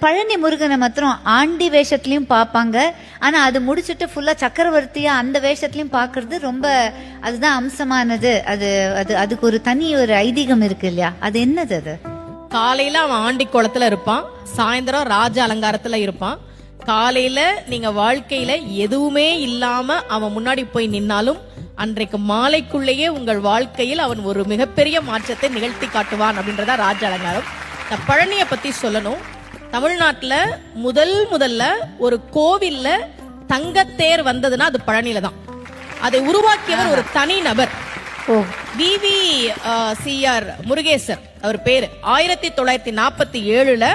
பழனி முருகனை மாத்திரம் ஆண்டி வேஷத்துலயும் பாப்பாங்க. ஆனா அது முடிச்சுட்டு ஃபுல்லா சக்கரவர்த்தியா அந்த வேஷத்துலயும் பாக்குறது ரொம்ப அதுதான் அம்சமானது. அது அது அதுக்கு ஒரு தனி ஒரு ஐதீகம் இருக்கு இல்லையா? அது என்னது? அது காலையில அவன் ஆண்டி குளத்துல இருப்பான், சாயந்தரம் ராஜ அலங்காரத்துல இருப்பான். காலையில நீங்க வாழ்க்கையில எதுவுமே இல்லாம அவன் முன்னாடி போய் நின்னாலும் அன்றைக்கு மாலைக்குள்ளேயே உங்கள் வாழ்க்கையில் அவன் ஒரு மிகப்பெரிய மாற்றத்தை நிகழ்த்தி காட்டுவான் அப்படின்றத ராஜ அலங்காரம். நான் பழனிய பத்தி சொல்லணும். தமிழ்நாட்டுல முதல்ல ஒரு கோவில்ல தங்கத்தேர் வந்ததுன்னா அது பழனியில தான். அதை உருவாக்கியவர் ஒரு தனி நபர். VVCR முருகேசர் அவர் பேரு. 1947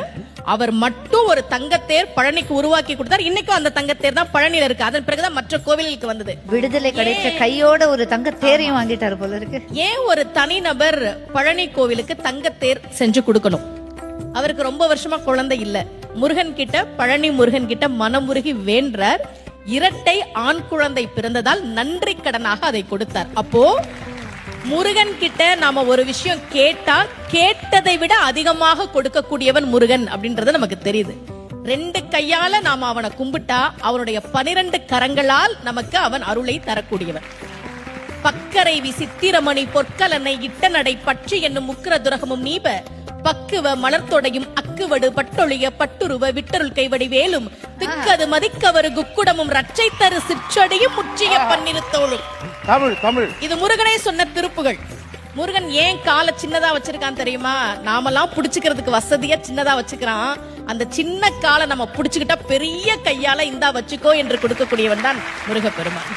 அவர் மட்டும் ஒரு தங்கத்தேர் பழனிக்கு உருவாக்கி கொடுத்தார். இன்னைக்கும் அந்த தங்கத்தேர் தான் பழனியில இருக்கு. அதன் பிறகுதான் மற்ற கோவிலுக்கு வந்தது. விடுதலை கிடைச்ச கையோட ஒரு தங்கத்தேரையும் வாங்கிட்டாரு போல இருக்கு. ஏன் ஒரு தனிநபர் பழனி கோவிலுக்கு தங்கத்தேர் செஞ்சு கொடுக்கணும்? அவருக்கு ரொம்ப வருஷமா குழந்தை இல்ல. முருகன் கிட்ட, பழனி முருகன் கிட்ட மனமுருகி வேண்டார். இரட்டை ஆண் குழந்தை பிறந்ததால் நன்றி கடனாக அதை கொடுத்தார். அப்போ முருகன் கிட்ட நாம ஒரு விஷயம் கேட்டா கேட்டதை விட அதிகமாக கொடுக்கக்கூடியவன் முருகன் அப்படின்றது நமக்கு தெரியுது. 2 கையால நாம அவனை கும்பிட்டா அவனுடைய 12 கரங்களால் நமக்கு அவன் அருளை தரக்கூடியவன். பக்கரைவி சித்திரமணி பொற்கலனை இட்ட நடை பற்றி என்னும் முக்கிர துரகமும் நீப பக்குவ மலர்த்தொடையும் அக்குவடு பட்டொழிய பட்டுருவ விட்டருள் கைவடி வேலும் திக்கது மதிக்கவரு குக்குடமும் ரச்சை தரு சிற்றடியும் முற்றிய பன்னிருத்தோளும். தமிழ் இது முருகனே சொன்ன திருப்புகள். முருகன் ஏன் காலை சின்னதா வச்சிருக்கான் தெரியுமா? நாமெல்லாம் புடிச்சுக்கிறதுக்கு வசதியா சின்னதா வச்சுக்கிறான். அந்த சின்ன காலை நம்ம புடிச்சுக்கிட்டா பெரிய கையால இந்தா வச்சுக்கோ என்று கொடுக்கக்கூடியவன் தான் முருக பெருமான்.